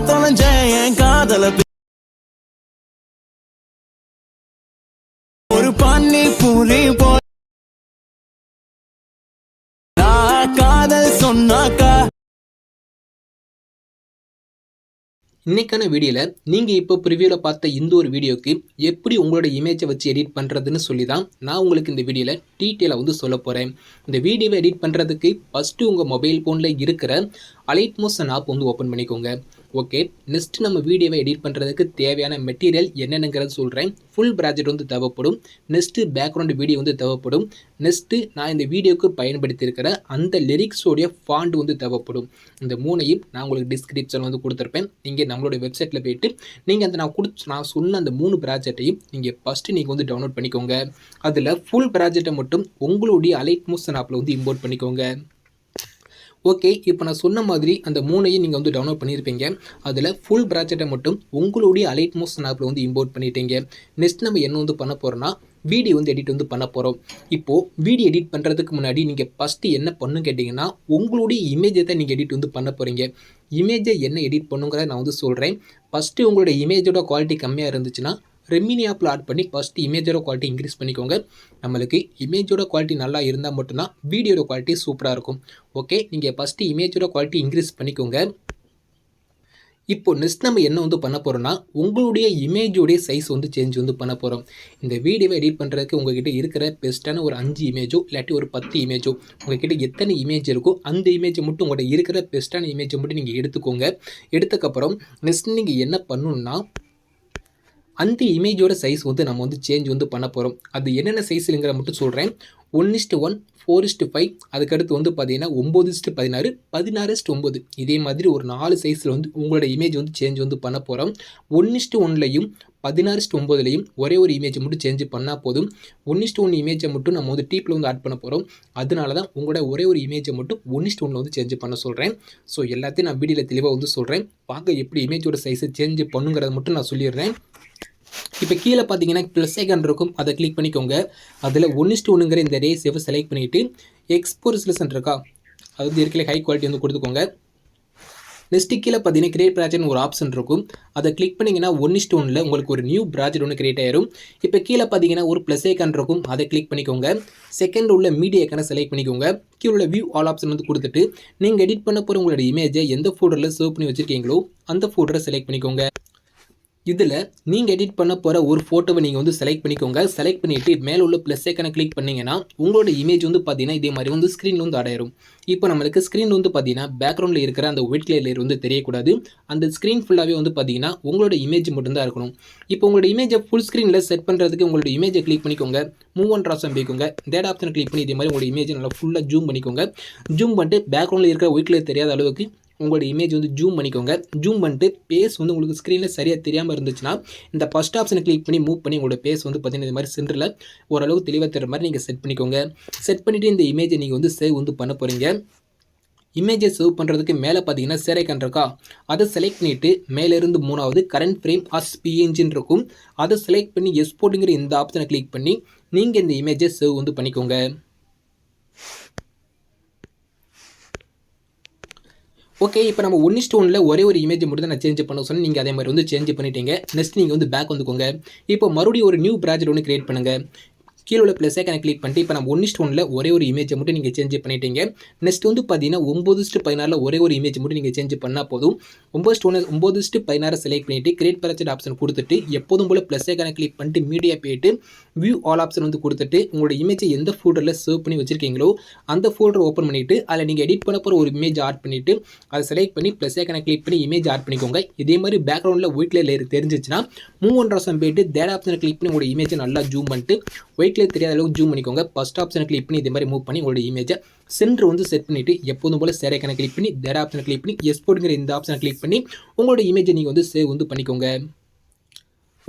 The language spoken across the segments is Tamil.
தொலைஞ்ச என் காதல ஒரு பானி பூரி போ காதல் சொன்னாக்கா. இன்றைக்கான வீடியோவில் நீங்கள் இப்போ ப்ரிவியூவில் பார்த்த இந்த ஒரு வீடியோக்கு எப்படி உங்களோட இமேஜை வச்சு எடிட் பண்ணுறதுன்னு சொல்லி தான் நான் உங்களுக்கு இந்த வீடியோவில் டீட்டெயிலாக சொல்ல போகிறேன். இந்த வீடியோவை எடிட் பண்ணுறதுக்கு ஃபஸ்ட்டு உங்கள் மொபைல் ஃபோனில் இருக்கிற அலைட் மோஷன் ஆப் ஓப்பன் பண்ணிக்கோங்க. ஓகே, நெக்ஸ்ட்டு நம்ம வீடியோவை எடிட் பண்ணுறதுக்கு தேவையான மெட்டீரியல் என்னென்னங்கிறது சொல்கிறேன். ஃபுல் ப்ராஜெக்ட் தேவைப்படும். நெக்ஸ்ட்டு பேக்ரவுண்டு வீடியோ தேவைப்படும். நெக்ஸ்ட்டு நான் இந்த வீடியோவுக்கு பயன்படுத்தியிருக்கிற அந்த லிரிக்ஸோடைய ஃபாண்ட் தேவைப்படும். இந்த மூணையும் நான் உங்களுக்கு டிஸ்கிரிப்ஷனில் கொடுத்துருப்பேன். நீங்கள் நம்மளோட வெப்சைட்டில் போய்ட்டு நீங்கள் அந்த நான் சொன்ன அந்த 3 ப்ராஜெக்டையும் நீங்கள் ஃபஸ்ட்டு நீங்கள் டவுன்லோட் பண்ணிக்கோங்க. அதில் ஃபுல் ப்ராஜெக்டை மட்டும் உங்களுடைய அலைட் மோஷன் ஆப்பில் இம்போர்ட் பண்ணிக்கோங்க. ஓகே, இப்போ நான் சொன்ன மாதிரி அந்த 3ஐயும் நீங்கள் டவுன்லோட் பண்ணியிருப்பீங்க. அதில் ஃபுல் ப்ராஜெக்டை மட்டும் உங்களுடைய அலைட் மோஷன் ஆப்பில் இம்போர்ட் பண்ணிட்டீங்க. நெக்ஸ்ட் நம்ம என்ன பண்ண போகிறோம்னா வீடியோ எடிட் பண்ண போகிறோம். இப்போது வீடியோ எடிட் பண்ணுறதுக்கு முன்னாடி நீங்கள் ஃபஸ்ட்டு என்ன பண்ணு கேட்டிங்கன்னா உங்களுடைய இமேஜை தான் நீங்கள் எடிட் பண்ண போகிறீங்க. இமேஜை என்ன எடிட் பண்ணுங்கிறத நான் சொல்கிறேன். ஃபஸ்ட்டு உங்களுடைய இமேஜோட குவாலிட்டி கம்மியாக இருந்துச்சுன்னா ரெமினி ஆப்பில் ஆட் பண்ணி ஃபஸ்ட்டு இமேஜோட குவாலிட்டி இன்க்ரீஸ் பண்ணிக்கோங்க. நம்மளுக்கு இமேஜோட குவாலிட்டி நல்லா இருந்தால் மட்டும்தான் வீடியோட குவாலிட்டி சூப்பராக இருக்கும். ஓகே, நீங்கள் ஃபஸ்ட்டு இமேஜோட குவாலிட்டி இன்க்ரீஸ் பண்ணிக்கோங்க. இப்போ நெக்ஸ்ட் நம்ம என்ன பண்ண போகிறோம்னா உங்களுடைய இமேஜோடைய சைஸ் சேஞ்ச் பண்ண போகிறோம். இந்த வீடியோவை எடிட் பண்ணுறதுக்கு உங்கள்கிட்ட இருக்கிற பெஸ்ட்டான ஒரு 5 இமேஜோ இல்லாட்டி ஒரு 10 இமேஜோ உங்கள்கிட்ட எத்தனை இமேஜ் இருக்கோ அந்த இமேஜை மட்டும் உங்கள்கிட்ட இருக்கிற பெஸ்ட்டான இமேஜை மட்டும் நீங்கள் எடுத்துக்கோங்க. எடுத்ததுக்கப்புறம் நெக்ஸ்ட் நீங்கள் என்ன பண்ணணுன்னா அந்த இமேஜோட சைஸ் நம்ம சேஞ்ச் பண்ண போகிறோம். அது என்னென்ன சைஸுங்கிற மட்டும் சொல்கிறேன். 1:1, 4:5, அதுக்கடுத்து பார்த்தீங்கன்னா 9:16, 16:9 இதே மாதிரி ஒரு 4 சைஸில் உங்களோட இமேஜ் சேஞ்ச் பண்ண போகிறோம். 1:1லையும் 16:9லையும் ஒரே ஒரு இமேஜ் மட்டும் சேஞ்ச் பண்ணால் போதும். 1:1 இமேஜை மட்டும் நம்ம டீப்பில் ஆட் பண்ண போகிறோம். அதனால தான் உங்களோட ஒரே ஒரு இமேஜை மட்டும் 1:1 சேஞ்ச் பண்ண சொல்கிறேன். ஸோ எல்லாத்தையும் நான் வீடியோவில் தெளிவாக சொல்கிறேன். பார்க்க எப்படி இமேஜோட சைஸை சேஞ்ச் பண்ணுங்கிறத மட்டும் நான் சொல்லிடுறேன். இப்போ கீழே பார்த்தீங்கன்னா ப்ளஸ் ஐக்கான் இருக்கும், அதை கிளிக் பண்ணிக்கோங்க. அதில் 1:1ங்கிற இந்த ரேஷியோவை செலக்ட் பண்ணிவிட்டு எக்ஸ்போர்ட் ரெசல்யூஷன் இருக்கா, அது இருக்கிற ஹை குவாலிட்டி கொடுத்துக்கோங்க. நெக்ஸ்ட்டு கீழே பார்த்தீங்கன்னா கிரியேட் ப்ராஜெக்ட்னு ஒரு ஆப்ஷன் இருக்கும், அதை கிளிக் பண்ணிங்கன்னா 1:1 உங்களுக்கு ஒரு நியூ ப்ராஜெக்ட் கிரியேட் ஆயிரும். இப்போ கீழே பார்த்தீங்கன்னா ஒரு ப்ளஸ் ஐக்கான் இருக்கும், அதை கிளிக் பண்ணிக்கோங்க. செகண்ட் உள்ள மீடியா ஐக்கானை செலக்ட் பண்ணிக்கோங்க. கீழே உள்ள வியூ ஆல் ஆப்ஷன் கொடுத்துட்டு நீங்கள் எடிட் பண்ண போகிற உங்களோட இமேஜை எந்த ஃபோல்டரில் சேவ் பண்ணி வச்சுருக்கீங்களோ அந்த ஃபோல்டரை செலக்ட் பண்ணிக்கோங்க. இதில் நீங்கள் எடிட் பண்ண போகிற ஒரு ஃபோட்டோவை நீங்கள் செலக்ட் பண்ணிக்கோங்க. செலக்ட் பண்ணிவிட்டு மேலே உள்ள ப்ளஸ் ஐக்கானை கிளிக் பண்ணிங்கன்னா உங்களோட இமேஜ் பார்த்தீங்கன்னா இதே மாதிரி ஸ்க்ரீனில் ஆடாயிரும். இப்போ நம்மளுக்கு ஸ்க்ரீன் பார்த்தீங்கன்னா பேக்ரவுண்டில் இருக்கிற அந்த ஒயிட் கலர் லேயர் தெரியக்கூடாது. அந்த ஸ்க்ரீன் ஃபுல்லாகவே பார்த்தீங்கன்னா உங்களோட இமேஜ் மட்டும்தான் இருக்கணும். இப்போ உங்களோட இமேஜை ஃபுல் ஸ்க்ரீனில் செட் பண்ணுறதுக்கு உங்களோட இமேஜை கிளிக் பண்ணிக்கோங்க. மூவ் அண்ட் ட்ரான்ஸ்ஃபார்ம் பண்ணிக்கோங்க. டேட் ஆப்ஷனை கிளிக் பண்ணி இதே மாதிரி உங்களோட இமேஜை நல்லா ஃபுல்லாக ஜூம் பண்ணிக்கோங்க. ஜூம் பண்ணிட்டு பேக்ரவுண்டில் இருக்கிற ஒயிட் கலர் தெரியாத அளவுக்கு உங்களோட இமேஜ் ஜூம் பண்ணிக்கோங்க. ஜூம் பண்ணிட்டு பேஸ் உங்களுக்கு ஸ்க்ரீனில் சரியாக தெரியாமல் இருந்துச்சுன்னா இந்த ஃபஸ்ட் ஆப்ஷனை கிளிக் பண்ணி மூவ் பண்ணி உங்களோட பேஸ் பார்த்தீங்கன்னா இந்த மாதிரி சென்டரில் ஓரளவு தெளிவாக தர மாதிரி நீங்கள் செட் பண்ணிக்கோங்க. செட் பண்ணிவிட்டு இந்த இமேஜை நீங்கள் சேவ் பண்ண போகிறீங்க. இமேஜை சேவ் பண்ணுறதுக்கு மேலே பார்த்தீங்கன்னா சேர் ஐக்கான் இருக்கா, அதை செலக்ட் பண்ணிவிட்டு மேலேருந்து 3வது கரண்ட் ஃப்ரேம் ஆஸ் பிஎன்ஜின்னு இருக்கும், அதை செலக்ட் பண்ணி எக்ஸ்போர்ட்டுங்கிற இந்த ஆப்ஷனை கிளிக் பண்ணி நீங்கள் இந்த இமேஜை சேவ் பண்ணிக்கோங்க. ஓகே, இப்போ நம்ம 1:1 ஒரே ஒரு இமேஜ் மட்டும் தான் நான் சேஞ்ச் பண்ண சொன்னேன். நீங்கள் அதே மாதிரி சேஞ்ச் பண்ணிட்டீங்க. நெக்ஸ்ட் நீங்கள் பேக் வந்துக்கோங்க. இப்போ மறுபடியும் ஒரு நியூ ப்ராஜெக்ட் கிரியேட் பண்ணுங்கள். கீழே உள்ள ப்ளஸ் ஐக்கானை கிளிக் பண்ணிட்டு இப்போ நம்ம 1:1 ஒரே ஒரு இமேஜை மட்டும் நீங்கள் சேஞ்ச் பண்ணிட்டீங்க. நெக்ஸ்ட் பார்த்தீங்கன்னா 9:16 ஒரே ஒரு இமேஜ் மட்டும் நீங்கள் சேஞ்ச் பண்ணால் போதும். 9:16 செலக்ட் பண்ணிவிட்டு கிரியேட் ப்ராஜெக்ட் ஆப்ஷன் கொடுத்துட்டு எப்போதும் போல் ப்ளஸ் ஐக்கானை கிளிக் பண்ணிட்டு மீடியா போயிட்டு வியூ ஆல் ஆப்ஷன் கொடுத்துட்டு உங்களோட இமேஜை எந்த ஃபோல்டரில் சேவ் பண்ணி வச்சிருக்கீங்களோ அந்த ஃபோல்டர் ஓப்பன் பண்ணிவிட்டு அதில் நீங்கள் எடிட் பண்ண போகிற ஒரு இமேஜ் ஆட் பண்ணிவிட்டு அதை செலக்ட் பண்ணி ப்ளஸ் ஐக்கானை கிளிக் பண்ணி இமேஜ் ஆட் பண்ணிக்கோங்க. இதே மாதிரி பேக்ரவுண்டில் ஒயிட் கலர் லேயர் தெரிஞ்சிச்சுன்னா மூவ் அண்ட் ட்ரான்ஸ்ஃபார்ம் போயிட்டு டேட் ஆப்ஷனை கிளிக் பண்ணி உங்களோட இமேஜை நல்லா ஜூம் பண்ணிட்டு ஒயிட் கலர் தெரியாத அளவுக்கு ஜூம் பண்ணிக்கோங்க. ஃபர்ஸ்ட் ஆப்ஷனை கிளிக் பண்ணி இதே மாதிரி மூவ் பண்ணி உங்களோட இமேஜை சென்டர் செட் பண்ணிவிட்டு எப்போதும் போல் சேர் ஐக்கானை கிளிக் பண்ணி டேட் ஆப்ஷனை கிளிக் பண்ணி எக்ஸ்போர்ட்டுங்கிற இந்த ஆப்ஷனை கிளிக் பண்ணி உங்களோட இமேஜை நீங்கள் சேவ் பண்ணிக்கோங்க.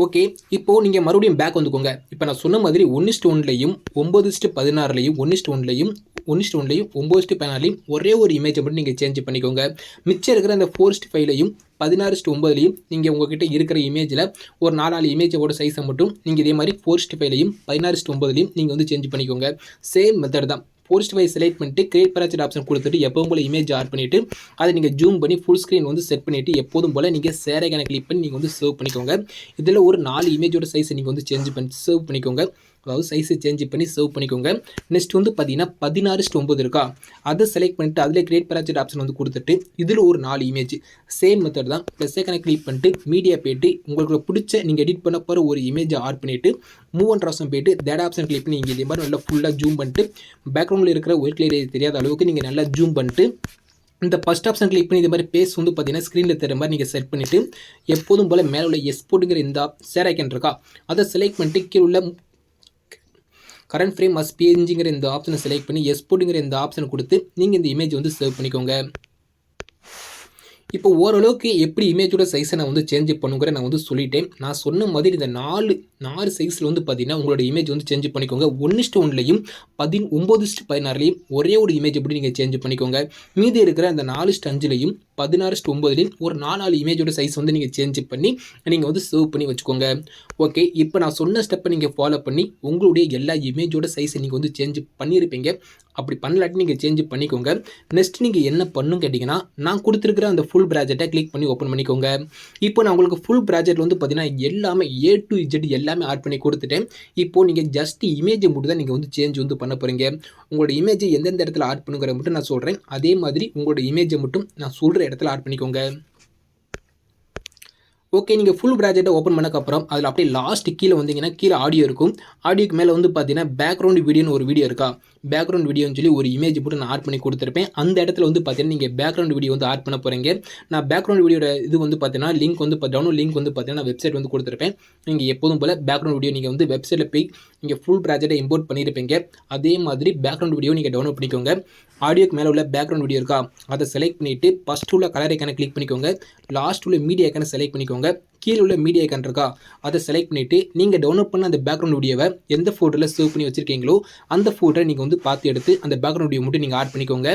ஓகே, இப்போது நீங்கள் மறுபடியும் பேக் வந்துக்கோங்க. இப்போ நான் சொன்ன மாதிரி 1:1லையும் 9:16லையும் 1:1லையும் 9:16லையும் ஒரே ஒரு இமேஜை மட்டும் நீங்கள் சேஞ்ச் பண்ணிக்கோங்க. மிச்சம் இருக்கிற அந்த 4:5லையும் 16:9லையும் நீங்கள் உங்ககிட்ட இருக்கிற இமேஜில் ஒரு 4 இமேஜோட சைஸை மட்டும் நீங்கள் இதே மாதிரி 4:5லையும் 16:9லையும் நீங்கள் சேஞ்ச் பண்ணிக்கோங்க. சேம் மெத்தட் தான். போஸ்ட் வைஸ் செலக்ட் பண்ணிட்டு கிரியேட் ப்ராஜெக்ட் ஆப்ஷன் கொடுத்துட்டு எப்பவும் போல இமேஜ் ஆட் பண்ணிவிட்டு அதை நீங்கள் ஜூம் பண்ணி ஃபுல் ஸ்க்ரீன் வந்து செட் பண்ணிவிட்டு எப்போதும் போல் நீங்கள் ஷேர் ஐகானை கிளிக் பண்ணி நீங்கள் வந்து சேவ் பண்ணிக்கோங்க. இதில் ஒரு 4 இமேஜோட சைஸை நீங்கள் வந்து சேஞ்ச் பண்ணி சேவ் பண்ணிக்கோங்க. அதாவது சைஸை சேஞ்ச் பண்ணி சேவ் பண்ணிக்கோங்க. நெக்ஸ்ட் வந்து பார்த்தீங்கன்னா 16:9 இருக்கா, அதை செலக்ட் பண்ணிட்டு அதில் கிரியேட் ப்ராஜெக்ட் ஆப்ஷன் வந்து கொடுத்துட்டு இதில் ஒரு 4 இமேஜ் சேம் மெத்தட் தான். ப்ளஸ் ஐகானை கிளிக் பண்ணிட்டு மீடியா போய்ட்டு உங்களுக்கு பிடிச்ச நீங்கள் எடிட் பண்ண போகிற ஒரு இமேஜை ஆட் பண்ணிவிட்டு மூவ் அண்ட் ஆப்ஷன் போய்ட்டு தேட் ஆப்ஷன் கிளிக் பண்ணி நீங்கள் இதே மாதிரி நல்லா ஃபுல்லாக ஜூம் பண்ணிட்டு பேக்ரவுண்டில் இருக்கிற ஒயிட் கலர் தெரியாத அளவுக்கு நீங்கள் நல்லா ஜூம் பண்ணிட்டு இந்த ஃபஸ்ட் ஆப்ஷன் கிளிக் பண்ணி இது மாதிரி பேஸ் வந்து பார்த்தீங்கன்னா ஸ்க்ரீனில் தெரிகிற மாதிரி நீங்கள் செட் பண்ணிவிட்டு எப்போதும் போல் மேலே உள்ள எக்ஸ்போர்ட்டுங்கிற இந்த ஷேர் ஐக்கன் இருக்கா, அதை செலக்ட் பண்ணிட்டு கீழே உள்ள கரண்ட் ஃப்ரேம் அஸ் பிஎன்ஜிங்கிற இந்த ஆப்ஷனை செலக்ட் பண்ணி எக்ஸ்போர்ட்டுங்கிற இந்த ஆப்ஷனை கொடுத்து நீங்கள் இந்த இமேஜ் வந்து சேவ் பண்ணிக்கோங்க. இப்போ ஓரளவுக்கு எப்படி இமேஜோட சைஸை நான் வந்து சேஞ்ச் பண்ணுங்கிற நான் வந்து சொல்லிட்டேன். நான் சொன்ன மாதிரி இந்த 4 சைஸில் வந்து பார்த்தீங்கன்னா உங்களோட இமேஜ் வந்து சேஞ்ச் பண்ணிக்கோங்க. 1:1லையும் 19:16லையும் ஒரே ஒரு இமேஜ் எப்படி நீங்கள் சேஞ்ச் பண்ணிக்கோங்க. மீதி இருக்கிற அந்த 4:5லையும் 16:9லையும் ஒரு 4 இமேஜோட சைஸ் வந்து நீங்கள் சேஞ்ச் பண்ணி நீங்கள் வந்து சேவ் பண்ணி வச்சுக்கோங்க. ஓகே, இப்போ நான் சொன்ன ஸ்டெப்பை நீங்கள் ஃபாலோ பண்ணி உங்களுடைய எல்லா இமேஜோட சைஸை நீங்கள் வந்து சேஞ்ச் பண்ணியிருப்பீங்க. அப்படி பண்ணலாட்டி நீங்கள் சேஞ்ச் பண்ணிக்கோங்க. நெக்ஸ்ட் நீங்கள் என்ன பண்ணுன்னு கேட்டிங்கன்னா, நான் கொடுத்துருக்கிற அந்த ஃபுல் ப்ராஜெக்டை கிளிக் பண்ணி ஓப்பன் பண்ணிக்கோங்க. இப்போ நான் உங்களுக்கு ஃபுல் ப்ராஜெக்ட் வந்து பார்த்தீங்கன்னா எல்லாமே A to Z எல்லாமே ஆட் பண்ணி கொடுத்துட்டேன். இப்போது நீங்கள் ஜஸ்ட் இமேஜை மட்டும் தான் நீங்கள் வந்து சேஞ்ச் வந்து பண்ண போகிறீங்க. உங்களோட இமேஜை எந்தெந்த இடத்துல ஆட் பண்ணுங்கிற மட்டும் நான் சொல்கிறேன். அதே மாதிரி உங்களோட இமேஜை மட்டும் நான் சொல்கிற இடத்துல ஆட் பண்ணிக்கோங்க. ஓகே, நீங்கள் ஃபுல் ப்ராஜெக்டை ஓப்பன் பண்ணக்கப்புறம் அதில் அப்படியே லாஸ்ட் கீழே வந்தீங்கன்னா கீழே ஆடியோ இருக்கும். ஆடியோக்கு மேலே வந்து பார்த்தீங்கன்னா பேக்ரவுண்ட் வீடியோன்னு ஒரு வீடியோ இருக்கா, பேக்ரவுண்ட் வீடியோன்னு சொல்லி ஒரு இமேஜ் போட்டு நான் ஆட் பண்ணி கொடுத்துருப்பேன். அந்த இடத்துல வந்து பார்த்தீங்கன்னா நீங்கள் பேக்ரவுண்ட் வீடியோ வந்து ஆட் பண்ண போகிறீங்க. நான் பேக்ரவுண்ட் வீடியோட இது வந்து பார்த்தீங்கன்னா லிங்க் வந்து டவுன்லோட் லிங்க் வந்து பார்த்தீங்கன்னா வெப்சைட் வந்து கொடுத்துருப்பேன். நீங்கள் எப்போதும் போல் பேக்ரவுண்ட் வீடியோ நீங்கள் வந்து வெப்சைட்டில் போய் நீங்கள் ஃபுல் ப்ராஜெக்டை இம்போர்ட் பண்ணியிருப்பீங்க. அதே மாதிரி பேக்ரவுண்ட் வீடியோ நீங்கள் டவுன்லோட் பண்ணிக்கோங்க. ஆடியோக்கு மேலே உள்ள பேக்ரவுண்ட் வீடியோ இருக்கா, அதை செலக்ட் பண்ணிவிட்டு ஃபஸ்ட் உள்ள கலர் ஐக்கானை கிளிக் பண்ணிக்கோங்க. லாஸ்ட் உள்ள மீடியா ஐக்கானை செலக்ட் பண்ணிக்கோங்க. கீழே உள்ள மீடியா ஐக்கான் இருக்கா, அதை செலக்ட் பண்ணிவிட்டு நீங்கள் டவுன்லோட் பண்ண அந்த பேக்ரவுண்ட் வீடியோவை எந்த ஃபோல்டரில் சேவ் பண்ணி வச்சுருக்கீங்களோ அந்த ஃபோல்டரை நீங்கள் வந்து பார்த்து எடுத்து அந்த பேக்ரவுண்ட் வீடியோ மட்டும் நீங்கள் ஆட் பண்ணிக்கோங்க.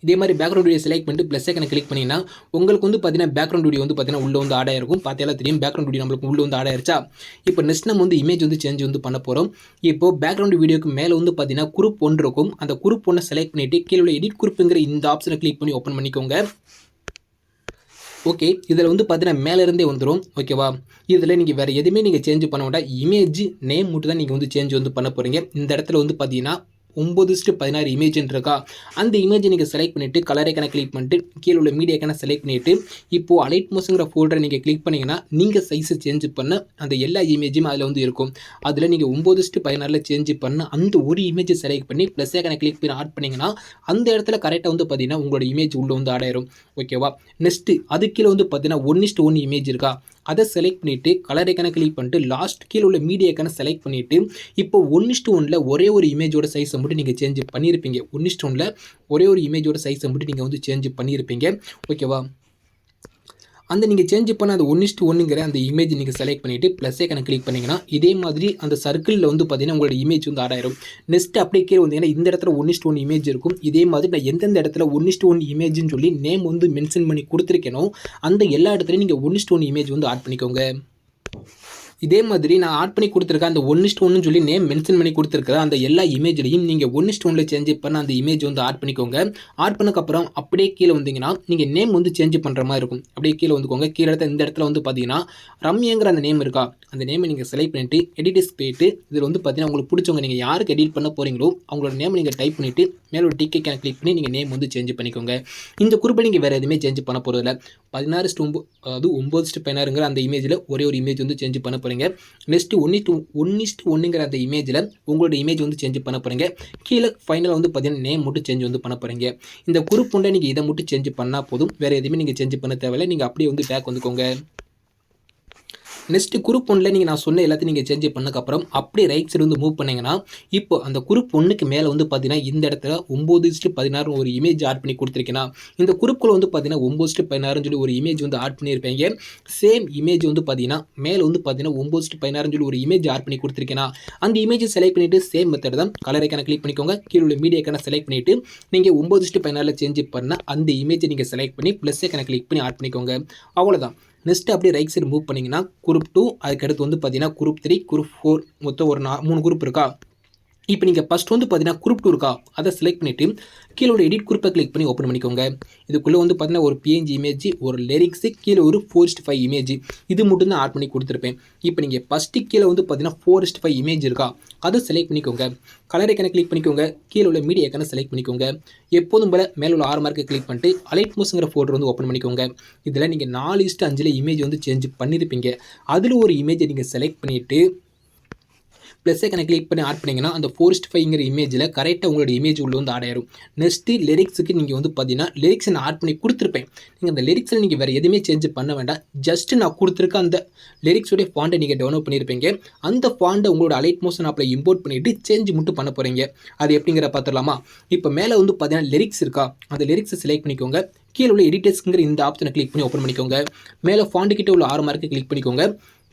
இதே மாதிரி பேக்ரவுண்ட் வீடியோ செலக்ட் பண்ணிட்டு ப்ளஸ் ஐக்கனை கிளிக் பண்ணிங்கன்னா உங்களுக்கு வந்து பார்த்தீங்கன்னா பேக்ரவுண்ட் வீடியோ வந்து பார்த்தீங்கன்னா உள்ளே வந்து ஆட் ஆயிருக்கும். பார்த்தாலும் தெரியும் பேக்ரவுண்ட் வீடியோ நம்மளுக்கு உள்ளே வந்து ஆட் ஆயிருச்சா. இப்போ நெக்ஸ்ட் நம்ம வந்து இமேஜ் வந்து சேஞ்ச் வந்து பண்ண போகிறோம். இப்போ பேக்ரவுண்ட் வீடியோக்கு மேலே வந்து பார்த்தீங்கன்னா குரூப் 1 இருக்கும். அந்த குரூப் 1 செலக்ட் பண்ணிவிட்டு கீழே உள்ள எடிட் குரூப்புங்கிற இந்த ஆப்ஷனை கிளிக் பண்ணி ஓப்பன் பண்ணிக்கோங்க. ஓகே, இதில் வந்து பார்த்தீங்கன்னா மேலேருந்தே வந்துடும். ஓகேவா, இதில் நீங்கள் வேறு எதுவுமே நீங்கள் சேஞ்ச் பண்ண வேண்டாம். இமேஜ் நேம் மட்டும் தான் நீங்கள் வந்து சேஞ்ச் வந்து பண்ண போகிறீங்க. இந்த இடத்துல வந்து பார்த்தீங்கன்னா 9:16 இமேஜ் இருக்கா, அந்த இமேஜை நீங்கள் செலக்ட் பண்ணிவிட்டு கலர் ஐக்கானை கிளிக் பண்ணிட்டு கீழே உள்ள மீடியா ஐக்கானை செலக்ட் பண்ணிவிட்டு இப்போது அலைட் மோஸ்ங்கிற ஃபோல்டரை நீங்கள் கிளிக் பண்ணிங்கன்னா நீங்கள் சைஸை சேஞ்ச் பண்ண அந்த எல்லா இமேஜும் அதில் வந்து இருக்கும். அதில் நீங்கள் 9:16 சேஞ்ச் பண்ண அந்த ஒரு இமேஜை செலக்ட் பண்ணி ப்ளஸ் ஐக்கானை கிளிக் பண்ணி ஆட் பண்ணிங்கன்னா அந்த இடத்துல கரெக்டாக வந்து பார்த்தீங்கன்னா உங்களோட இமேஜ் உள்ளே வந்து ஆட் ஆயிரும். ஓகேவா, நெக்ஸ்ட்டு அது கீழே வந்து பார்த்தீங்கன்னா 1:1 இமேஜ் இருக்கா, அதை செலக்ட் பண்ணிவிட்டு கலர் ஐக்கானை கிளிக் பண்ணிட்டு லாஸ்ட் கீழே உள்ள மீடியா ஐக்கானை செலக்ட் பண்ணிவிட்டு இப்போ 1:1 ஒரே ஒரு இமேஜோட சைஸை மட்டும் நீங்கள் சேஞ்ச் பண்ணியிருப்பீங்க. 1:1 ஒரே ஒரு இமேஜோட சைஸை மட்டும் நீங்கள் வந்து சேஞ்ச் பண்ணியிருப்பீங்க. ஓகேவா, அந்த நீங்கள் சேஞ்ச் பண்ண அந்த 1:1ங்கிற அந்த இமேஜ் நீங்கள் செலக்ட் பண்ணிவிட்டு ப்ளஸ் ஐக்கானை கிளிக் பண்ணிங்கன்னா இதே மாதிரி அந்த சர்க்கிளில் வந்து பார்த்தீங்கன்னா உங்களோட இமேஜ் வந்து ஆட் ஆயிரும். நெக்ஸ்ட் அப்படியே கீழே வந்தீங்கன்னா இந்த இடத்துல 1:1 இமேஜ் இருக்கும். இதே மாதிரி நான் எந்தெந்த இடத்துல 1:1 இமேஜ்னு சொல்லி நேம் வந்து மென்ஷன் பண்ணி கொடுத்துருக்கேனோ அந்த எல்லா இடத்துலையும் நீங்கள் 1:1 இமேஜ் வந்து ஆட் பண்ணிக்கோங்க. இதே மாதிரி நான் ஆட் பண்ணி கொடுத்துருக்கேன் அந்த 1:1 சொல்லி நேம் மென்ஷன் பண்ணி கொடுத்துருக்கேன் அந்த எல்லா இமேஜ்லையும் நீங்கள் 1:1 சேஞ்ச் பண்ண அந்த இமேஜ் வந்து ஆட் பண்ணிக்கோங்க. ஆட் பண்ணக்கப்புறம் அப்படியே கீழே வந்தீங்கன்னா நீங்கள் நேம் வந்து சேஞ்ச் பண்ணுற மாதிரி இருக்கும். அப்படியே கீழே வந்துக்கோங்க. கீழே இந்த இடத்துல வந்து பார்த்தீங்கன்னா ரம்யாங்கிற அந்த நேம் இருக்கா, அந்த நேமை நீங்கள் செலக்ட் பண்ணிவிட்டு எடிட்டர்ஸ் போயிட்டு இதில் வந்து பார்த்தீங்கன்னா உங்களுக்கு பிடிச்சவங்க நீங்கள் யாருக்கு எடிட் பண்ண போகிறீங்களோ அவங்களோட நேம் நீங்கள் டைப் பண்ணிவிட்டு மேலே ஒரு டிக்கெட் கிளிக் பண்ணி நீங்கள் நேம் வந்து சேஞ்ச் பண்ணிக்கோங்க. இந்த குறிப்பை நீங்கள் வேறு எதுவுமே சேஞ்ச் பண்ண போகிறதில்ல. 16:9 அதாவது 9:16ங்கிற அந்த இமேஜில் ஒரே ஒரு இமேஜ் வந்து சேஞ்ச் பண்ண போகிறீங்க. நெக்ஸ்ட்டு 1:1ங்கிற அந்த இமேஜில் உங்களோட இமேஜ் வந்து சேஞ்ச் பண்ண போகிறீங்க. கீழே ஃபைனலாக வந்து பார்த்தீங்கன்னா நேம் மட்டும் சேஞ்ச் வந்து பண்ண போகிறீங்க. இந்த குரூப் ஒன்றை நீங்கள் இதை மட்டும் சேஞ்ச் பண்ணால் போதும், வேறு எதுவுமே நீங்கள் சேஞ்ச் பண்ண தேவையில்லை. நீங்கள் அப்படியே வந்து பேக் வந்துக்கோங்க. நெக்ஸ்ட்டு குரூப் 1ல் நீங்கள் நான் சொன்ன எல்லாத்தையும் நீங்கள் சேஞ்ச் பண்ணக்கப்புறம் அப்படியே ரைட் சைடு வந்து மூவ் பண்ணிங்கன்னா இப்போ அந்த குரூப் 1க்கு மேலே வந்து பார்த்தீங்கன்னா இந்த இடத்துல 9:16 ஒரு இமேஜ் ஆட் பண்ணி கொடுத்துருக்கேன்னா இந்த குரூப்பில் வந்து பார்த்தீங்கன்னா 9:16 சொல்லி ஒரு இமேஜ் வந்து ஆட் பண்ணியிருப்பீங்க. சேம் இமேஜ் வந்து பார்த்தீங்கன்னா மேலே வந்து பார்த்தீங்கன்னா 9:16 சொல்லி ஒரு இமேஜ் ஆட் பண்ணி கொடுத்துருக்கேன்னா அந்த இமேஜை செலக்ட் பண்ணிவிட்டு சேம் மெத்தட் தான் கலர் ஐக்கானை கிளிக் பண்ணிக்கோங்க. கீழே உள்ள மீடியா ஐக்கானை செலக்ட் பண்ணிவிட்டு நீங்கள் 9:16 சேஞ்ச் பண்ண அந்த இமேஜை நீங்கள் செலக்ட் பண்ணி ப்ளஸ் ஐக்கானை கிளிக் பண்ணி ஆட் பண்ணிக்கோங்க. அவ்வளோதான். நெக்ஸ்ட்டு அப்படியே ரைட் சைடு மூவ் பண்ணிங்கன்னா குரூப் 2 அதுக்கடுத்து வந்து பார்த்தீங்கன்னா குரூப் 3 குரூப் 4 மொத்தம் ஒரு 3 குரூப் இருக்கா. இப்போ நீங்கள் ஃபஸ்ட் வந்து பார்த்தீங்கன்னா குரூப் 2 இருக்கா, அதை செலக்ட் பண்ணிவிட்டு கீழே ஒரு எடிட் குரூப்பை கிளிக் பண்ணி ஓப்பன் பண்ணிக்கோங்க. இதுக்குள்ளே வந்து பார்த்தீங்கன்னா ஒரு பிஎன்ஜி இமேஜ், ஒரு லிரிக்ஸு, கீழே ஒரு 4:5 இமேஜ், இது மட்டும் தான் ஆட் பண்ணி கொடுத்துருப்பேன். இப்போ நீங்கள் ஃபஸ்ட்டு கீழே வந்து பார்த்தீங்கன்னா 4:5 இமேஜ் இருக்கா, அதை செலக்ட் பண்ணிக்கோங்க. கலர் ஐக்கனை கிளிக் பண்ணிக்கோங்க. கீழே உள்ள மீடியா ஐக்கனை செலக்ட் பண்ணிக்கோங்க. எப்போதும் போல மேலே உள்ள 6 மார்க்கை கிளிக் பண்ணிட்டு அலைட் மோஸ்ங்கிற ஃபோல்டர் வந்து ஓப்பன் பண்ணிக்கோங்க. இதில் நீங்கள் 4:5 இமேஜ் வந்து சேஞ்ச் பண்ணியிருப்பீங்க. அதில் ஒரு இமேஜை நீங்கள் செலக்ட் பண்ணிவிட்டு ப்ளஸ் ஐக்கனை கிளிக் பண்ணி ஆட் பண்ணிங்கன்னா அந்த 4:5 இமேஜில் கரெக்டாக உங்களோட இமேஜ் உள்ள வந்து ஆட் ஆயிரும். நெக்ஸ்ட்டு லிரிக்ஸுக்கு நீங்கள் வந்து பார்த்தீங்கன்னா லிரிக்ஸை நான் ஆட் பண்ணி கொடுத்துருப்பேன். நீங்கள் அந்த லிரிக்ஸில் நீங்கள் வேறு எதுவுமே சேஞ்ச் பண்ண வேண்டாம். ஜஸ்ட்டு நான் கொடுத்துருக்க அந்த லிரிக்ஸோடைய ஃபாண்ட்டை நீங்கள் டவுன்லோட் பண்ணியிருப்பீங்க. அந்த ஃபாண்ட்டை உங்களோட அலைட் மோஷன் ஆப்பில் இம்போர்ட் பண்ணிவிட்டு சேஞ்ச் மட்டும் பண்ண போகிறீங்க. அது எப்படிங்கிற பார்த்துடலாமா? இப்போ மேலே வந்து பார்த்தீங்கன்னா லிரிக்ஸ் இருக்கா, அந்த லிரிக்ஸை செலக்ட் பண்ணிக்கோங்க. கீழே உள்ள எடிட்டர்ஸ்ங்கிற இந்த ஆப்ஷனை கிளிக் பண்ணி ஓப்பன் பண்ணிக்கோங்க. மேலே ஃபாண்ட் கிட்ட உள்ள 6 மார்க்கை கிளிக் பண்ணிக்கோங்க.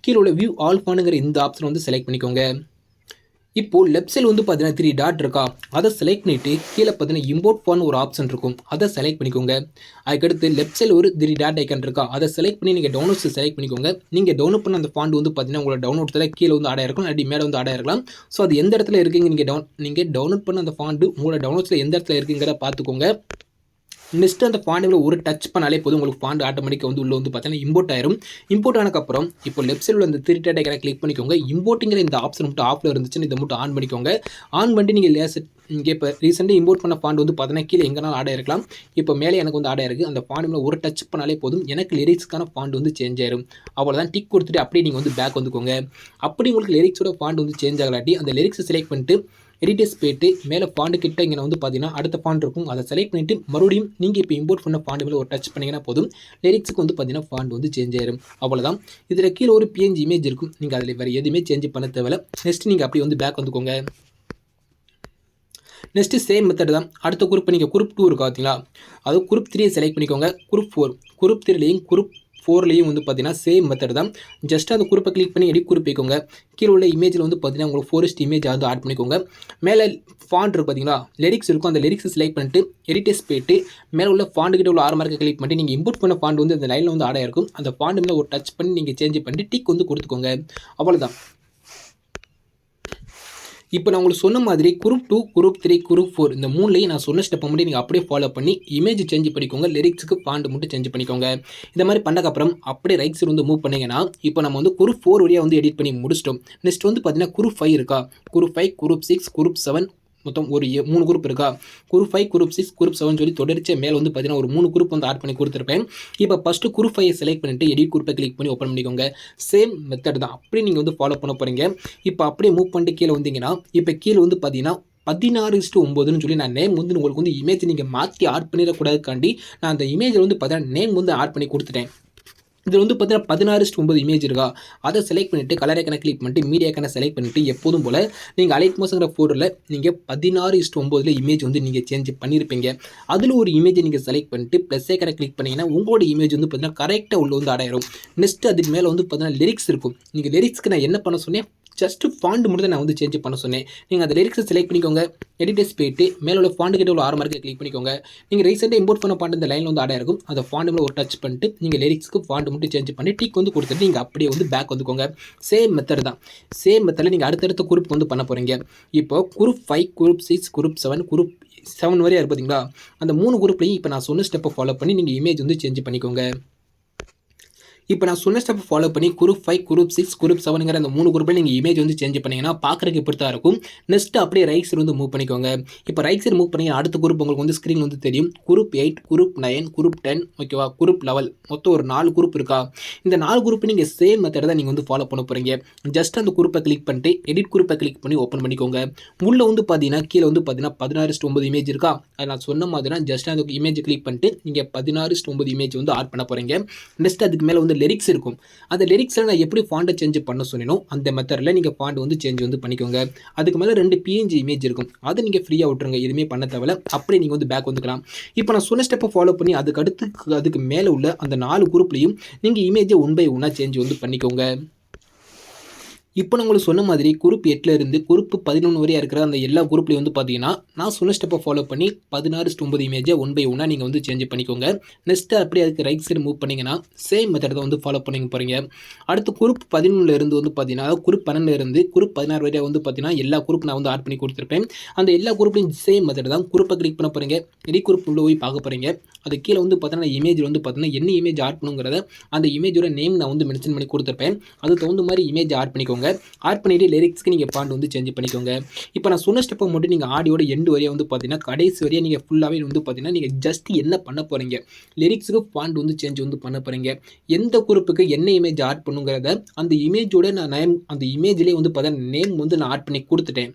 கீழே உள்ள வியூ ஆல் ஃபாண்டுங்கிற இந்த ஆப்ஷனை வந்து செலக்ட் பண்ணிக்கோங்க. இப்போது லெஃப்ட் சைடில் வந்து பார்த்தீங்கன்னா 3 டாட் இருக்கா, அதை செலக்ட் பண்ணிவிட்டு கீழே பார்த்தீங்கன்னா இம்போர்ட் ஃபாண்ட் ஒரு ஆப்ஷன் இருக்கும், அதை செலக்ட் பண்ணிக்கோங்க. அதுக்கடுத்து லெஃப்ட் சைடில் ஒரு 3 டாட் ஐக்கன் இருக்கா, அதை செலக்ட் பண்ணி நீங்கள் டவுன்லோட்ஸ் செலக்ட் பண்ணிக்கோங்க. நீங்கள் டவுன்லோட் பண்ண அந்த ஃபாண்ட் வந்து பார்த்தீங்கன்னா உங்களோட டவுன்லோட்ஸில் கீழே வந்து ஆட் ஆயிருக்கும், அப்படி மேலே வந்து ஆட் ஆயிருக்கலாம். ஸோ அது எந்த இடத்துல இருக்குங்க, நீங்கள் டவுன்லோட் பண்ண அந்த ஃபாண்ட் உங்களோட டவுன்லோட்ஸில் எந்த இடத்துல இருக்குங்கிறத பார்த்துக்கோங்க. நெக்ஸ்ட்டு அந்த ஃபாண்டில் ஒரு டச் பண்ணாலே போதும், உங்களுக்கு ஃபாண்ட் ஆட்டோமேட்டிக்காக வந்து உள்ளே வந்து பார்த்தீங்கன்னா இம்போர்ட் ஆயிரும். இம்போர்ட் ஆனதுக்கப்புறம் இப்போ லெஃப்ட் சைடில் அந்த 3 டாட் ஐக்கனை கிளிக் பண்ணிக்கோங்க. இம்போர்ட்டிங்கிற இந்த ஆப்ஷன் மட்டும் ஆஃபில் இருந்துச்சுன்னு இதை மட்டும் ஆன் பண்ணிக்கோங்க. ஆன் பண்ணிட்டு நீங்கள் இங்கே இப்போ ரீசெண்டாக இம்போர்ட் பண்ண ஃபாண்ட் வந்து பார்த்தீங்கன்னா கீழே எங்கேனாலும் ஆட் ஆயிருக்கலாம். இப்போ மேலே எனக்கு வந்து ஆட் ஆயிருக்கு. அந்த ஃபாண்ட் ஒரு டச் பண்ணாலே போதும், எனக்கு லிரிக்ஸ்க்கான ஃபாண்ட் வந்து சேஞ்ச் ஆயிரும். அவ்வளோதான். டிக் கொடுத்துட்டு அப்படியே நீங்கள் வந்து பேக் வந்துக்கோங்க. அப்படி உங்களுக்கு லிரிக்ஸோட ஃபாண்ட் வந்து சேஞ்ச் ஆகலாட்டி அந்த லிரிக்ஸை செலக்ட் பண்ணிட்டு எடிட்டர்ஸ் போய்ட்டு மேலே ஃபாண்ட் கிட்ட இங்கே வந்து பார்த்தீங்கன்னா அடுத்த ஃபாண்ட் இருக்கும், அதை செலக்ட் பண்ணிவிட்டு மறுபடியும் நீங்கள் இப்போ இம்போர்ட் பண்ண ஃபாண்ட் மேலே ஒரு டச் பண்ணிங்கன்னா போதும், லிரிக்ஸுக்கு வந்து பார்த்தீங்கன்னா ஃபாண்ட் வந்து சேஞ்ச் ஆயிரும். அவ்வளோதான். இதில் கீழே ஒரு பிஎன்ஜி இமேஜ் இருக்கும், நீங்கள் அதில் வேறு எதுவுமே சேஞ்ச் பண்ண தேவையில்ல. நெக்ஸ்ட் நீங்கள் அப்படி வந்து பேக் வந்துக்கோங்க. நெக்ஸ்ட்டு சேம் மெத்தட் தான். அடுத்த குரூப் நீங்கள் குரூப் 2 இருக்கா பார்த்தீங்களா, அது குரூப் 3 செலக்ட் பண்ணிக்கோங்க. குரூப் 4, குரூப் 3லேயும் குரூப் 4லேயும் வந்து பார்த்தீங்கன்னா சேம் மெத்தட் தான். ஜஸ்ட் அந்த குரூப்பை கிளிக் பண்ணி எடிட் குரூப் வைக்கோங்க. கீழே உள்ள இமேஜில் வந்து பார்த்தீங்கன்னா உங்களுக்கு 4:5 இமேஜ் வந்து ஆட் பண்ணிக்கோங்க. மேலே ஃபாண்ட் இருக்குது பார்த்தீங்களா, லிரிக்ஸ் இருக்கும், அந்த லிரிக்ஸை செலக்ட் பண்ணிட்டு எடிட்டர்ஸ் போய்ட்டு மேலே உள்ள ஃபாண்ட் கிட்ட உள்ள 6 மார்க்கை கிளிக் பண்ணி நீங்கள் இம்போர்ட் பண்ண ஃபாண்ட் வந்து அந்த லைனில் வந்து ஆட் ஆயிருக்கும். அந்த ஃபாண்ட் மேலே ஒரு டச் பண்ணி நீங்கள் சேஞ்ச் பண்ணிட்டு டிக் வந்து கொடுத்துக்கோங்க. அவ்வளோதான். இப்போ நான் உங்களுக்கு சொன்ன மாதிரி குரூப் 2, குரூப் 3, குரூப் 4 இந்த 3லையும் நான் சொன்ன ஸ்டெப்பை மட்டும் நீங்கள் அப்படியே ஃபாலோ பண்ணி இமேஜ் சேஞ்ச் பண்ணிக்கோங்க. லிரிக்ஸுக்கு ஃபாண்ட் மட்டும் சேஞ்ச் பண்ணிக்கோங்க. இந்த மாதிரி பண்ணக்கப்புறம் அப்படியே ரைட் சைடு வந்து மூவ் பண்ணிங்கன்னா இப்போ நம்ம வந்து குரூப் 4 வழியாக வந்து எடிட் பண்ணி முடிச்சிட்டோம். நெக்ஸ்ட் வந்து பார்த்தீங்கன்னா குரூப் 5 இருக்கா, குரூப் 5, குரூப் 6, குரூப் 7 மொத்தம் ஒரு 3 குரூப் இருக்கா. குரூப் 5, குரூப் 6, குரூப் 7 சொல்லி தொடர்ச்சியாக மேலே வந்து பார்த்தீங்கன்னா ஒரு 3 குரூப் வந்து ஆட் பண்ணி கொடுத்துருப்பேன். இப்போ ஃபஸ்ட்டு குரூப் 5 செலக்ட் பண்ணிட்டு எடிட் குரூப்பை கிளிக் பண்ணி ஓப்பன் பண்ணிக்கோங்க. சேம் மெத்தட் தான், அப்படியே நீங்கள் வந்து ஃபாலோ பண்ண போகிறீங்க. இப்போ அப்படியே மூவ் பண்ணிட்டு கீழே வந்தீங்கன்னா இப்போ கீழே வந்து பார்த்தீங்கன்னா 16:9 சொல்லி நான் நேம் வந்து உங்களுக்கு வந்து இமேஜ் நீங்கள் மாற்றி ஆட் பண்ணிடக்கூடாதுக்காண்டி நான் அந்த இமேஜில் வந்து பார்த்தீங்கன்னா நேம் வந்து ஆட் பண்ணி கொடுத்துட்டேன். இதில் வந்து பார்த்தீங்கன்னா 16:9 இமேஜ் இருக்கா, அதை செலக்ட் பண்ணிவிட்டு கலர் ஐக்கனை கிளிக் பண்ணிட்டு மீடியா ஐக்கனை செலக்ட் பண்ணிவிட்டு எப்போதும் போல் நீங்கள் அலைட் மோஷங்கிற ஃபோல்டரில் நீங்கள் 16:9 இமேஜ் வந்து நீங்கள் சேஞ்ச் பண்ணியிருப்பீங்க. அதில் ஒரு இமேஜை நீங்கள் செலக்ட் பண்ணிட்டு ப்ளஸ் ஐக்கனை கிளிக் பண்ணிங்கன்னா உங்களோட இமேஜ் வந்து பார்த்தீங்கன்னா கரெக்டாக உள்ள வந்து ஆடாயிரும். நெக்ஸ்ட் அதுக்கு மேலே வந்து பார்த்தீங்கன்னா லிரிக்ஸ் இருக்கும். நீங்கள் லிரிக்ஸ்க்கு நான் என்ன பண்ண சொன்னேன், ஜஸ்ட்டு ஃபாண்ட் மட்டும் தான் நான் வந்து சேஞ்ச் பண்ண சொன்னேன். நீங்கள் அந்த லிரிக்ஸை செலக்ட் பண்ணிக்கோங்க. எடிட்டர்ஸ் போய்ட்டு மேலே உள்ள ஃபாண்ட் கிட்ட உள்ள 6 மார்க்கை கிளிக் பண்ணிக்கோங்க. நீங்கள் ரீசெண்டாக இம்போர்ட் பண்ண ஃபாண்ட் இந்த லைனில் வந்து ஆட் ஆயிருக்கும். அந்த ஃபாண்ட் மேலே ஒரு டச் பண்ணிட்டு நீங்கள் லிரிக்ஸ்க்கு ஃபாண்ட் மட்டும் சேஞ்ச் பண்ணி டிக் வந்து கொடுத்துட்டு நீங்கள் அப்படியே வந்து பேக் வந்துக்கோங்க. சேம் மெத்தட் தான். சேம் மெத்தடில் நீங்கள் அடுத்தடுத்த குரூப் வந்து பண்ண போகிறீங்க. இப்போ குரூப் 5, குரூப் 6, குரூப் 7, குரூப் 7 வரையா இருப்பீங்களா, அந்த 3 குரூப்லையும் இப்போ நான் சொன்ன ஸ்டெப்பை ஃபாலோ பண்ணி நீங்கள் இமேஜ் வந்து சேஞ்ச் பண்ணிக்கோங்க. இப்போ நான் சொன்ன ஸ்டெப் ஃபாலோ பண்ணி குரூப் 5, குரூப் 6, குரூப் 7ங்கிற அந்த 3 குரூப்பில் நீங்கள் இமேஜ் வந்து சேஞ்ச் பண்ணிங்கன்னா பார்க்குறதுக்கு இப்படி தான் இருக்கும். நெக்ஸ்ட் அப்படியே ரைட் சைடு வந்து மூவ் பண்ணிக்கோங்க. இப்போ ரைட் சைடு மூவ் பண்ணிங்கன்னா அடுத்த குரூப் உங்களுக்கு வந்து ஸ்க்ரீன் வந்து தெரியும். குரூப் 8, குரூப் 9, குரூப் 10, ஓகேவா, குரூப் 11 மொத்தம் ஒரு 4 குரூப் இருக்கா. இந்த 4 குரூப் நீங்கள் சேம் மெத்தட் தான் நீங்கள் வந்து ஃபாலோ பண்ண போகிறீங்க. ஜஸ்ட் அந்த குரூப்பை கிளிக் பண்ணிட்டு எடிட் குரூப்பை கிளிக் பண்ணி ஓப்பன் பண்ணிக்கோங்க. உள்ளே வந்து பார்த்தீங்கன்னா கீழே வந்து பார்த்தீங்கன்னா 16:9 இமேஜ் இருக்கா. அது நான் சொன்ன மாதிரி தான் ஜஸ்ட் அந்த இமேஜ் கிளிக் பண்ணிட்டு நீங்கள் 16:9 இமேஜ் வந்து ஆட் பண்ண போகிறீங்க. நெக்ஸ்ட் அதுக்கு மேலே வந்து லிரிக்ஸ் இருக்கும். அந்த லிரிக்ஸில் நான் எப்படி ஃபாண்ட்டை சேஞ்ச் பண்ண சொன்னேனோ அந்த மெத்தடில் நீங்கள் ஃபாண்ட் வந்து சேஞ்ச் வந்து பண்ணிக்கோங்க. அதுக்கு மேலே 2 பிஎன்ஜி இமேஜ் இருக்கும், அதை நீங்கள் ஃப்ரீயாக விட்டுருங்க, எதுவுமே பண்ண தேவையில்ல. அப்படியே நீங்கள் வந்து பேக் வந்துக்கலாம். இப்போ நான் சொன்ன ஸ்டெப்பை ஃபாலோ பண்ணி அதுக்கு மேலே உள்ள அந்த 4 குரூப்லையும் நீங்கள் இமேஜை 1 by 1 சேஞ்ச் வந்து பண்ணிக்கோங்க. இப்போ நான் உங்களுக்கு சொன்ன மாதிரி குரூப் 8ல் இருந்து குரூப் 11 வரையா இருக்கிற அந்த எல்லா குரூப்லையும் வந்து பார்த்தீங்கன்னா நான் சொன்ன ஸ்டெப்பை ஃபாலோ பண்ணி 16-9 இமேஜை 1 by 1 நீங்கள் வந்து சேஞ்ச் பண்ணிக்கோங்க. நெக்ஸ்ட்டு அப்படியே அதுக்கு ரைட் சைடு மூவ் பண்ணிங்கன்னா சேம் மெத்தட் தான் வந்து ஃபாலோ பண்ணிக்க போகிறீங்க. அடுத்து குரூப் 11ல் இருந்து வந்து பார்த்தீங்கன்னா குரூப் 12 இருந்து குரூப் 16 வரையா வந்து பார்த்தீங்கன்னா எல்லா குரூப் நான் வந்து ஆட் பண்ணி கொடுத்துருப்பேன். அந்த எல்லா குரூப்லையும் சேம் மெத்தட் தான். குரூப்பை கிளிக் பண்ண போகிறீங்க, குரூப் உள்ள போய் பார்க்க போகிறீங்க. அது கீழே வந்து பார்த்தீங்கன்னா இமேஜ் வந்து பார்த்தீங்கன்னா என்ன இமேஜ் ஆட் பண்ணுங்கிறத அந்த இமேஜோட நேம் நான் வந்து மென்ஷன் பண்ணி கொடுத்துருப்பேன். அதுக்கு தகுந்த மாதிரி இமேஜ் ஆட் பண்ணிக்கோங்க. ஆட் பண்ணிவிட்டு லிரிக்ஸ்க்கு நீங்கள் ஃபாண்ட் வந்து சேஞ்ச் பண்ணிக்கோங்க. இப்போ நான் சொன்ன ஸ்டெப்பை மட்டும் நீங்கள் ஆடியோட எண்டு வரையா வந்து பார்த்தீங்கன்னா கடைசி வரையா நீங்கள் ஃபுல்லாகவே வந்து பார்த்தீங்கன்னா நீங்கள் ஜஸ்ட் என்ன பண்ண போகிறீங்க, லிரிக்ஸுக்கு ஃபாண்ட் வந்து சேஞ்ச் வந்து பண்ண போகிறீங்க. எந்த குரூப்புக்கு என்ன இமேஜ் ஆட் பண்ணுங்கிறத அந்த இமேஜோட நான் நேம் அந்த இமேஜ்லேயே வந்து பார்த்தீங்கன்னா நேம் வந்து நான் ஆட் பண்ணி கொடுத்துட்டேன்.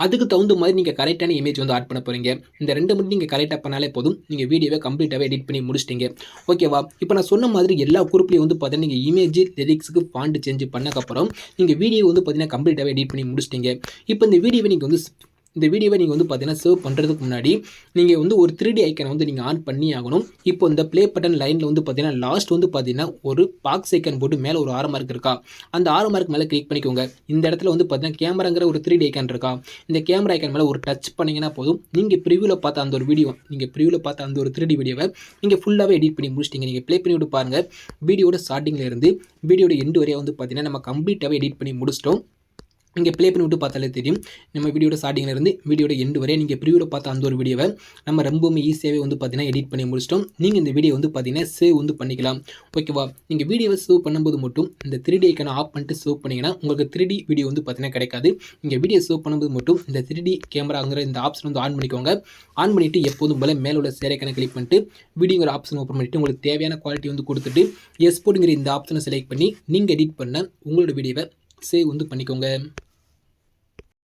அதுக்கு தகுந்த மாதிரி நீங்கள் கரெக்டான இமேஜ் வந்து ஆட் பண்ண போகிறீங்க. இந்த 2 மட்டும் நீங்கள் கரெக்டாக பண்ணாலே போதும், நீங்கள் வீடியோவை கம்ப்ளீட்டாகவே எடிட் பண்ணி முடிச்சிட்டிங்க. ஓகேவா? இப்போ நான் சொன்ன மாதிரி எல்லா குரூப்லேயும் வந்து பார்த்தீங்கன்னா நீங்கள் இமேஜ் லிரிக்ஸுக்கு ஃபாண்ட் சேஞ்ச் பண்ணக்கப்புறம் நீங்கள் வீடியோ வந்து பார்த்தீங்கன்னா கம்ப்ளீட்டாகவே எடிட் பண்ணி முடிச்சிட்டிங்க. இப்போ இந்த வீடியோவை நீங்கள் வந்து பார்த்தீங்கன்னா சேவ் பண்ணுறதுக்கு முன்னாடி நீங்கள் வந்து ஒரு 3D ஐக்கனை வந்து நீங்கள் ஆன் பண்ணி ஆகணும். இப்போ இந்த ப்ளே பட்டன் லைனில் வந்து பார்த்தீங்கன்னா லாஸ்ட் வந்து பார்த்தீங்கன்னா ஒரு பாக்ஸ் ஐக்கன் போட்டு மேலே ஒரு ஆரோ மார்க் இருக்கா, அந்த ஆரோ மார்க் மேலே கிளிக் பண்ணிக்கோங்க. இந்த இடத்துல வந்து பார்த்தீங்கன்னா கேமராங்கிற ஒரு 3D ஐக்கன் இருக்கா, இந்த கேமரா ஐக்கன் மேலே ஒரு டச் பண்ணிங்கன்னா போதும், நீங்கள் ப்ரிவியூவில் பார்த்த அந்த ஒரு 3D வீடியோவை நீங்கள் ஃபுல்லாகவே எடிட் பண்ணி முடிச்சிட்டிங்க. நீங்கள் ப்ளே பண்ணி விட்டு பாருங்கள். வீடியோட ஸ்டார்டிங்கில் இருந்து வீடியோட எண்டு வரையா வந்து பார்த்தீங்கன்னா நம்ம கம்ப்ளீட்டாகவே எடிட் பண்ணி முடிச்சிட்டோம். நீங்கள் ப்ளே பண்ணி விட்டு பார்த்தாலே தெரியும். நம்ம வீடியோட ஸ்டார்டிங்கில் இருந்து வீடியோட எண்டு வரை நீங்கள் ப்ரிவியூவில் பார்த்த அந்த ஒரு வீடியோவை நம்ம ரொம்பவுமே ஈஸியாகவே வந்து பார்த்தீங்கன்னா எடிட் பண்ணி முடிச்சிட்டோம். நீங்கள் இந்த வீடியோ வந்து பார்த்தீங்கன்னா சேவ் வந்து பண்ணிக்கலாம். ஓகேவா? நீங்கள் வீடியோவை சேவ் பண்ணும்போது மட்டும் இந்த 3D ஐக்கனை ஆஃப் பண்ணிட்டு சேவ் பண்ணிங்கன்னா உங்களுக்கு 3D வீடியோ வந்து பார்த்தீங்கன்னா கிடைக்காது. நீங்கள் வீடியோ சேவ் பண்ணும்போது மட்டும் இந்த 3D கேமராங்கிற இந்த ஆப்ஷன் வந்து ஆன் பண்ணிக்கோங்க. ஆன் பண்ணிவிட்டு எப்போதும் போல மேலே உள்ள ஷேர் ஐக்கனை கிளிக் பண்ணிட்டு வீடியோங்கிற ஆப்ஷன் ஓப்பன் பண்ணிவிட்டு உங்களுக்கு தேவையான குவாலிட்டி வந்து கொடுத்துட்டு எக்ஸ்போர்ட்டுங்கிற இந்த ஆப்ஷனை செலக்ட் பண்ணி நீங்கள் எடிட் பண்ண உங்களோட வீடியோவை சேவ் வந்து பண்ணிக்கோங்க.